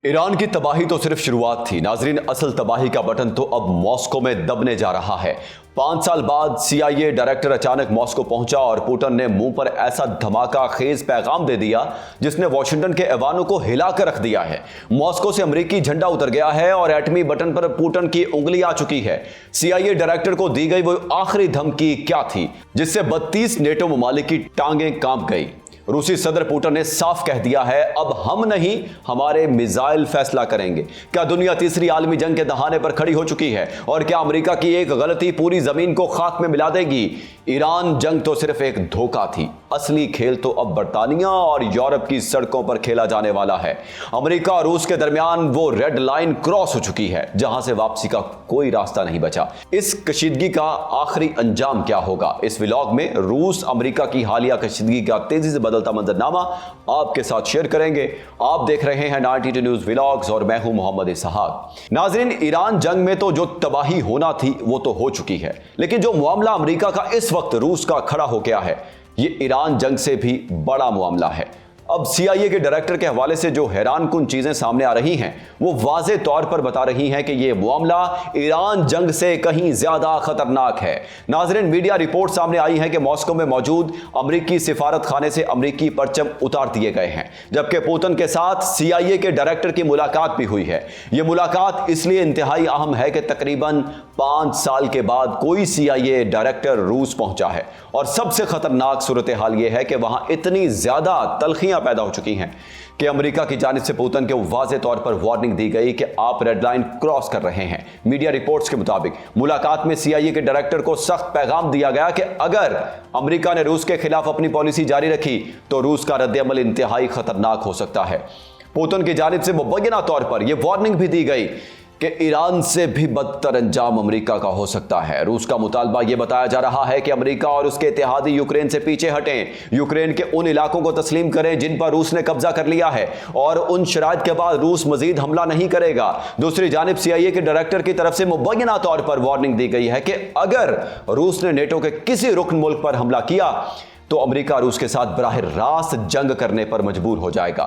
Iran की तबाही तो सिर्फ शुरुआत थी नाजरीन, असल तबाही का बटन तो अब मॉस्को में दबने जा रहा है। 5 साल बाद CIA डायरेक्टर अचानक मॉस्को पहुंचा और पुतिन ने मुंह पर ऐसा धमाका खेज पैगाम दे दिया जिसने वॉशिंगटन के ऐवानों को हिला कर रख दिया है। मॉस्को से अमेरिकी झंडा उतर गया है और एटमी बटन पर पुतिन की उंगली आ चुकी है। CIA डायरेक्टर को दी गई वो आखिरी धमकी क्या थी जिससे 32 नेटो ममालिक की टांगें कांप गई। रूसी सदर पुतिन ने साफ कह दिया है, अब हम नहीं हमारे मिसाइल फैसला करेंगे। क्या दुनिया तीसरी आलमी जंग के दहाने पर खड़ी हो चुकी है और क्या अमेरिका की एक गलती पूरी जमीन को खाक में मिला देगी? ईरान जंग तो सिर्फ एक धोखा थी, असली खेल तो अब बरतानिया और यूरोप की सड़कों पर खेला जाने वाला है। अमेरिका और रूस के दरमियान वो रेड लाइन क्रॉस हो चुकी है जहां से वापसी का कोई रास्ता नहीं बचा। इस कशीदगी का आखिरी अंजाम क्या होगा? इस व्लॉग में रूस अमेरिका की हालिया कशीदगी का तेजी से बदलता मंजरनामा आपके साथ शेयर करेंगे। आप देख रहे हैं 92 न्यूज व्लॉग्स और मैं हूं मोहम्मद इसहाक। नाजरीन, ईरान जंग में तो जो तबाही होना थी वो तो हो चुकी है, लेकिन जो मामला अमेरिका का इस वक्त रूस का खड़ा हो गया है ये ईरान जंग से भी बड़ा मामला है। अब CIA के डायरेक्टर के हवाले से जो हैरानकुन चीजें सामने आ रही हैं वो वाज़े तौर पर बता रही हैं कि ये मामला ईरान जंग से कहीं ज्यादा खतरनाक है। नाज़रीन, मीडिया रिपोर्ट सामने आई है कि मॉस्को में मौजूद अमेरिकी सिफारत खाने से अमेरिकी परचम उतार दिए गए हैं, जबकि पुतिन के साथ CIA के डायरेक्टर की मुलाकात भी हुई है। यह मुलाकात इसलिए इंतहाई अहम है कि तकरीबन 5 साल के बाद कोई CIA डायरेक्टर रूस पहुंचा है और सबसे खतरनाक सूरत हाल यह है कि वहां इतनी ज्यादा तलखियां पैदा हो चुकी हैं कि अमेरिका की जानिब से पुतिन के वाज़े तौर पर वार्निंग दी गई कि आप रेड लाइन क्रॉस कर रहे हैं। मीडिया रिपोर्ट्स के मुताबिक मुलाकात में CIA के डायरेक्टर को सख्त पैगाम दिया गया कि अगर अमेरिका ने रूस के खिलाफ अपनी पॉलिसी जारी रखी तो रूस का रद्द-ए-अमल इंतहाई खतरनाक हो सकता है। पुतिन की जानिब से मुबैना तौर पर यह वार्निंग भी दी गई कि ईरान से भी बदतर अंजाम अमेरिका का हो सकता है। रूस का मुतालबा यह बताया जा रहा है कि अमेरिका और उसके इत्तेहादी यूक्रेन से पीछे हटें, यूक्रेन के उन इलाकों को तस्लीम करें जिन पर रूस ने कब्जा कर लिया है और उन शराइत के बाद रूस मजीद हमला नहीं करेगा। दूसरी जानिब CIA के डायरेक्टर की तरफ से मुबैना तौर पर वार्निंग दी गई है कि अगर रूस ने नेटो के किसी रुकन मुल्क पर हमला किया तो अमेरिका रूस के साथ बराह रास्त जंग करने पर मजबूर हो जाएगा।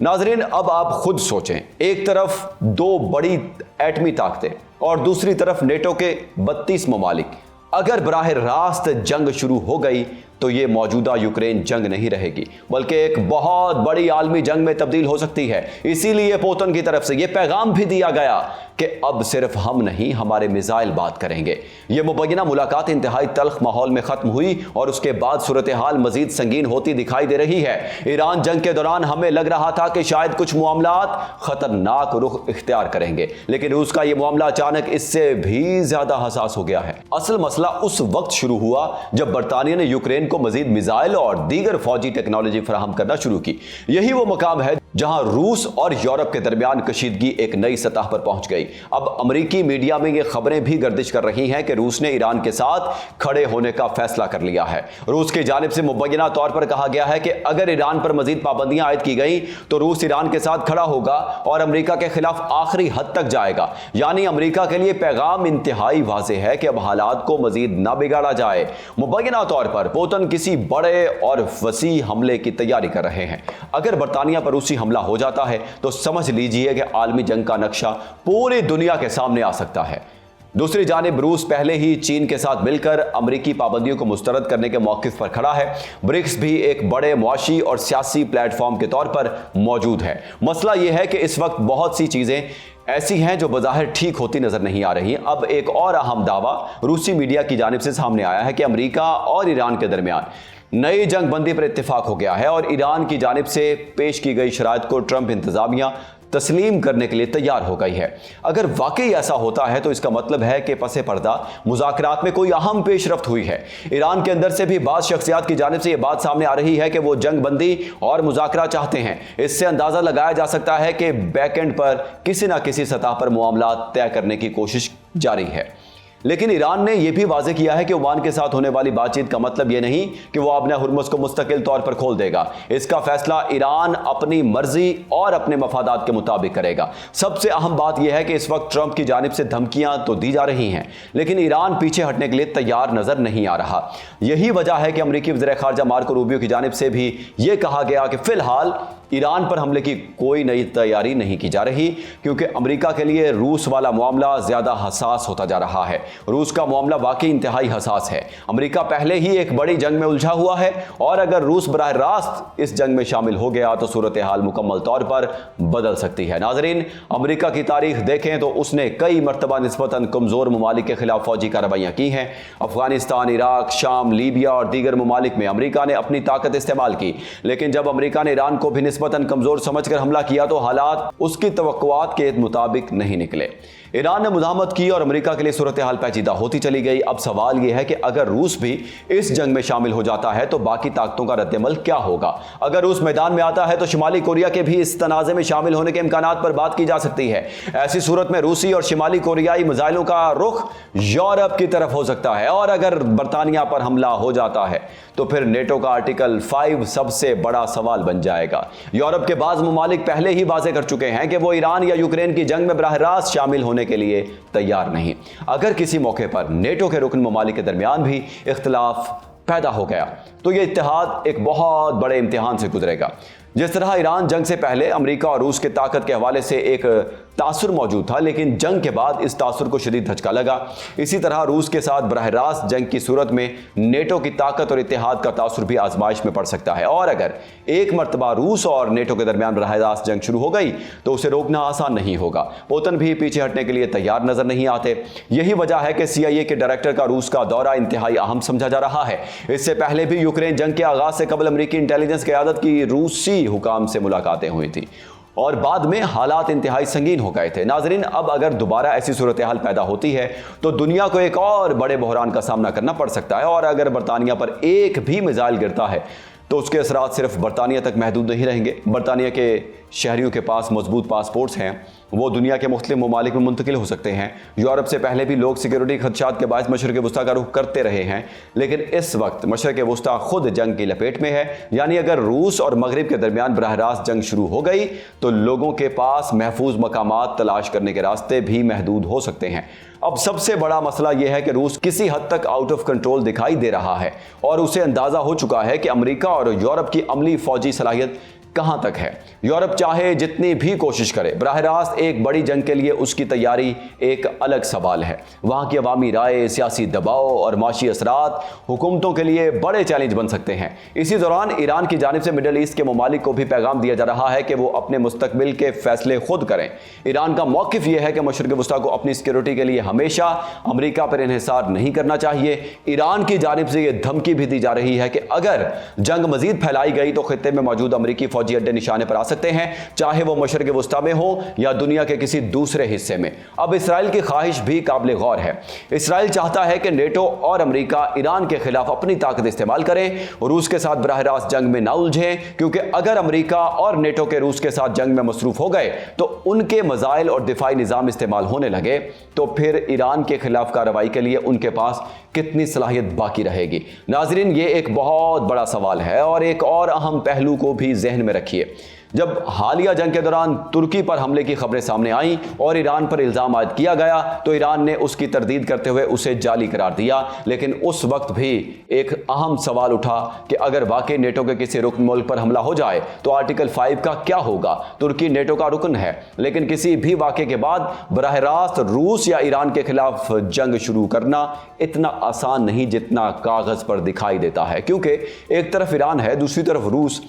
नाजरीन, अब आप खुद सोचें, एक तरफ 2 बड़ी एटमी ताकतें और दूसरी तरफ नेटो के 32 ममालिक। अगर बराह रास्त जंग शुरू हो गई तो ये मौजूदा यूक्रेन जंग नहीं रहेगी बल्कि एक बहुत बड़ी आलमी जंग में तब्दील हो सकती है। इसीलिए पुतिन की तरफ से यह पैगाम भी दिया गया कि अब सिर्फ हम नहीं हमारे मिसाइल बात करेंगे। यह मुबैना मुलाकात इंतहाई तल्ख माहौल में खत्म हुई और उसके बाद सूरत हाल मजीद संगीन होती दिखाई दे रही है। ईरान जंग के दौरान हमें लग रहा था कि शायद कुछ मामलात खतरनाक रुख इख्तियार करेंगे, लेकिन रूस का यह मामला अचानक इससे भी ज्यादा हसास हो गया है। असल मसला उस वक्त शुरू हुआ जब बरतानिया ने यूक्रेन को मजीद मिसाइल और दीगर फौजी टेक्नोलॉजी फराहम करना शुरू की। यही वो मकाम है जहां रूस और यूरोप के दरमियान कशीदगी एक नई सतह पर पहुंच गई। अब अमेरिकी मीडिया में ये खबरें भी गर्दिश कर रही हैं कि रूस ने ईरान के साथ खड़े होने का फैसला कर लिया है। रूस की जानिब से मुबैना तौर पर कहा गया है कि अगर ईरान पर मजीद पाबंदियां आयद की गई तो रूस ईरान के साथ खड़ा होगा और अमेरिका के खिलाफ आखिरी हद तक जाएगा। यानी अमेरिका के लिए पैगाम इंतहाई वाज़े है कि अब हालात को मजीद ना बिगाड़ा जाए। मुबैना तौर पर पुतिन किसी बड़े और वसी हमले की तैयारी कर रहे हैं। अगर बरतानिया पर रूसी हमला हो जाता है तो समझ लीजिए कि आलमी जंग का नक्शा पूरी दुनिया के सामने आ सकता है। दूसरी जानिब रूस पहले ही चीन के साथ मिलकर अमेरिकी पाबंदियों को मुस्तरद करने के मौक़िफ़ पर खड़ा है। ब्रिक्स भी एक बड़े मुआशी और सियासी प्लेटफॉर्म के तौर पर मौजूद है। मसला यह है कि इस वक्त बहुत सी चीज़ें ऐसी हैं जो बज़ाहिर ठीक होती नजर नहीं आ रही। अब एक और अहम दावा रूसी मीडिया की जानिब से सामने आया है कि अमेरिका और ईरान के दरमियान नई जंग बंदी पर इत्तेफाक हो गया है और ईरान की जानिब से पेश की गई शराइत को ट्रंप इंतजामिया तस्लीम करने के लिए तैयार हो गई है। अगर वाकई ऐसा होता है तो इसका मतलब है कि पसे पर्दा मुज़ाकरात में कोई अहम पेशरफ्त हुई है। ईरान के अंदर से भी बाज़ शख्सियात की जानिब से यह बात सामने आ रही है कि वो जंग बंदी और मुज़ाकरा चाहते हैं। इससे अंदाज़ा लगाया जा सकता है कि बैकएंड पर किसी न किसी सतह पर मामला तय करने की कोशिश जारी है। लेकिन ईरान ने यह भी वाज़े किया है कि ओमान के साथ होने वाली बातचीत का मतलब यह नहीं कि वो अपने हुर्मुज़ को मुस्तकिल तौर पर खोल देगा। इसका फैसला ईरान अपनी मर्जी और अपने मफादात के मुताबिक करेगा। सबसे अहम बात यह है कि इस वक्त ट्रंप की जानिब से धमकियां तो दी जा रही हैं, लेकिन ईरान पीछे हटने के लिए तैयार नजर नहीं आ रहा। यही वजह है कि अमेरिकी वज़ीर ख़ारजा मार्को रूबियो की जानिब से भी यह कहा गया कि फिलहाल ईरान पर हमले की कोई नई तैयारी नहीं की जा रही, क्योंकि अमेरिका के लिए रूस वाला मामला ज्यादा हसास होता जा रहा है। रूस का मामला वाकई इंतहाई हसास है। अमेरिका पहले ही एक बड़ी जंग में उलझा हुआ है और अगर रूस बराह रास्त इस जंग में शामिल हो गया तो सूरत हाल मुकम्मल तौर पर बदल सकती है। नाजरीन, अमेरिका की तारीख देखें तो उसने कई मरतबा निस्बतन कमजोर ममालिक के खिलाफ फौजी कार्रवाइयां की हैं। अफगानिस्तान, इराक, शाम, लीबिया और दीगर ममालिक में अमेरिका ने अपनी ताकत इस्तेमाल की, लेकिन जब अमेरिका ने ईरान को भी निस्बतन कमजोर समझकर हमला किया तो हालात उसकी तवक्कुआत के मुताबिक नहीं निकले। ईरान ने मुज़ाहमत की और अमेरिका के लिए सूरत हाल पेचीदा होती चली गई। अब सवाल यह है कि अगर रूस भी इस जंग में शामिल हो जाता है तो बाकी ताकतों का रद्दअमल क्या होगा। अगर रूस मैदान में आता है तो शुमाली कोरिया के भी इस तनाज़े में शामिल होने के इम्कानात पर बात की जा सकती है। ऐसी सूरत में रूसी और शिमाली कोरियाई मिसाइलों का रुख यूरोप की तरफ हो सकता है और अगर बरतानिया पर हमला हो जाता है तो फिर नेटो का आर्टिकल 5 सबसे बड़ा सवाल बन जाएगा। यूरोप के बाज़ ममालिक पहले ही वाज़े कर चुके हैं कि वो ईरान या यूक्रेन की जंग में बराह रास्त शामिल होने के लिए तैयार नहीं। अगर किसी मौके पर नेटो के रुकन ममालिक के दरमियान भी इख्तिलाफ पैदा हो गया तो यह इत्तेहाद एक बहुत बड़े इम्तिहान से गुजरेगा। जिस तरह ईरान जंग से पहले अमेरिका और रूस के ताकत के हवाले से एक तासुर मौजूद था, लेकिन जंग के बाद इस तासुर को शदीद धचका लगा, इसी तरह रूस के साथ बराह रास्त जंग की सूरत में नेटो की ताकत और इत्तेहाद का तासुर भी आजमाइश में पड़ सकता है। और अगर एक मरतबा रूस और नेटो के दरमियान बराह रास्त जंग शुरू हो गई तो उसे रोकना आसान नहीं होगा। पुतिन भी पीछे हटने के लिए तैयार नजर नहीं आते। यही वजह है कि CIA के डायरेक्टर का रूस का दौरा इंतहाई अहम समझा जा रहा है। इससे पहले भी यूक्रेन जंग के आगाज से कबल अमेरिकी इंटेलिजेंस क़यादत की रूसी हुकाम से मुलाकातें हुई थी और बाद में हालात इंतहाई संगीन हो गए थे। नाजरीन, अब अगर दोबारा ऐसी सूरत हाल पैदा होती है तो दुनिया को एक और बड़े बहरान का सामना करना पड़ सकता है और अगर बरतानिया पर एक भी मिसाइल गिरता है तो उसके असरात सिर्फ बरतानिया तक महदूद नहीं रहेंगे। बरतानिया के शहरियों के पास मजबूत पासपोर्ट्स हैं, वो दुनिया के मुख्तलिफ ममालिक में मुंतकिल हो सकते हैं। यूरोप से पहले भी लोग सिक्योरिटी खदशात के बायस मशरक़ वुस्ता का रुख करते रहे हैं, लेकिन इस वक्त मशरक़ वुस्ता खुद जंग की लपेट में है। यानी अगर रूस और मगरिब के दरमियान बराह रास्त जंग शुरू हो गई तो लोगों के पास महफूज मकामात तलाश करने के रास्ते भी महदूद हो सकते हैं। अब सबसे बड़ा मसला यह है कि रूस किसी हद तक आउट ऑफ कंट्रोल दिखाई दे रहा है और उसे अंदाजा हो चुका है कि अमेरिका और यूरोप की अमली फौजी सलाहियत कहां तक है। यूरोप चाहे जितनी भी कोशिश करे, बराह रास्त एक बड़ी जंग के लिए उसकी तैयारी एक अलग सवाल है। वहां की अवामी राय, सियासी दबाव और माशी असरात हुकूमतों के लिए बड़े चैलेंज बन सकते हैं। इसी दौरान ईरान की जानिब से मिडल ईस्ट के ममालिक को भी पैगाम दिया जा रहा है कि वो अपने मुस्तकबिल के फैसले खुद करें। ईरान का मौक़िफ़ यह है कि मशरक़ वुस्ता को अपनी सिक्योरिटी के लिए हमेशा अमेरिका पर इन्हिसार नहीं करना चाहिए। ईरान की जानिब से यह धमकी भी दी जा रही है कि अगर जंग मजीद फैलाई गई तो खित्ते में मौजूद अमेरिकी फौजी अड्डे निशाने पर आ सकते हैं, चाहे वो मशरक़ वुस्ता में हो या दुनिया के किसी दूसरे हिस्से में। अब इसराइल की ख्वाहिश भी काबिल गौर है। इसराइल चाहता है कि नेटो और अमेरिका ईरान के खिलाफ अपनी ताकत इस्तेमाल करें और रूस के साथ बराह रास्त जंग में ना उलझें, क्योंकि अगर अमेरिका और नेटो के रूस के साथ जंग में मसरूफ हो गए तो उनके मज़ाइल और दिफाई निज़ाम इस्तेमाल होने लगे तो फिर ईरान के खिलाफ कार्रवाई के लिए उनके पास कितनी सलाहियत बाकी रहेगी। नाजरीन, ये एक बहुत बड़ा सवाल है और एक और अहम पहलू को भी जहन में रखिए। जब हालिया जंग के दौरान तुर्की पर हमले की खबरें सामने आईं और ईरान पर इल्ज़ाम आयद किया गया तो ईरान ने उसकी तरदीद करते हुए उसे जाली करार दिया, लेकिन उस वक्त भी एक अहम सवाल उठा कि अगर वाकई नेटो के किसी रुकन मुल्क पर हमला हो जाए तो आर्टिकल 5 का क्या होगा। तुर्की नेटो का रुकन है, लेकिन किसी भी वाक़े के बाद बराह रास्त रूस या ईरान के खिलाफ जंग शुरू करना इतना आसान नहीं जितना कागज़ पर दिखाई देता है, क्योंकि एक तरफ ईरान है, दूसरी तरफ रूस,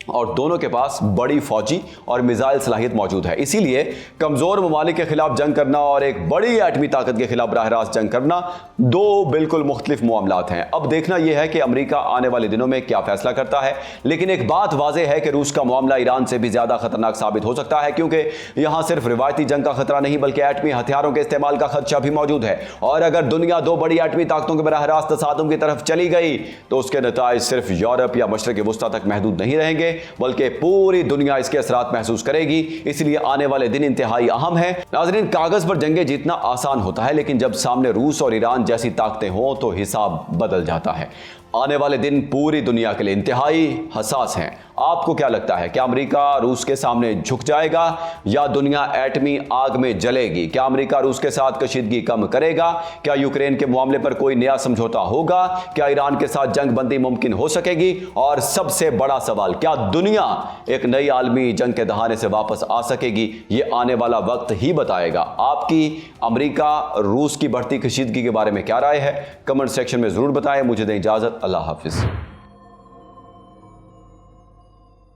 और दोनों के पास बड़ी फौजी और मिसाइल सलाहियत मौजूद है। इसीलिए कमज़ोर ममालिक के खिलाफ जंग करना और एक बड़ी एटमी ताकत के खिलाफ बराह रास्त जंग करना दो बिल्कुल मुख्तलिफ मामलात हैं। अब देखना यह है कि अमेरिका आने वाले दिनों में क्या फैसला करता है, लेकिन एक बात वाज़ेह है कि रूस का मामला ईरान से भी ज़्यादा खतरनाक साबित हो सकता है, क्योंकि यहाँ सिर्फ रिवायती जंग का खतरा नहीं बल्कि एटमी हथियारों के इस्तेमाल का खदशा भी मौजूद है। और अगर दुनिया दो बड़ी एटमी ताकतों के बराह रास्त तसादुम की तरफ चली गई तो उसके नताइज सिर्फ यूरोप या मशरक़ वुस्ता तक महदूद नहीं रहेंगे बल्कि पूरी दुनिया इसके असरात महसूस करेगी। इसलिए आने वाले दिन इंतहाई अहम है। नाज़रीन, कागज पर जंगें जीतना आसान होता है, लेकिन जब सामने रूस और ईरान जैसी ताकतें हों तो हिसाब बदल जाता है। आने वाले दिन पूरी दुनिया के लिए इंतहाई हसास हैं। आपको क्या लगता है, क्या अमेरिका रूस के सामने झुक जाएगा या दुनिया एटमी आग में जलेगी? क्या अमेरिका रूस के साथ कशीदगी कम करेगा? क्या यूक्रेन के मामले पर कोई नया समझौता होगा? क्या ईरान के साथ जंग बंदी मुमकिन हो सकेगी? और सबसे बड़ा सवाल, क्या دنیا ایک نئی عالمی جنگ کے دہانے سے واپس آ سکے گی، یہ آنے والا وقت ہی بتائے گا۔ آپ کی امریکہ روس کی بڑھتی کشیدگی کے بارے میں کیا رائے ہے؟ کمنٹ سیکشن میں ضرور بتائیں۔ مجھے دیں اجازت، اللہ حافظ۔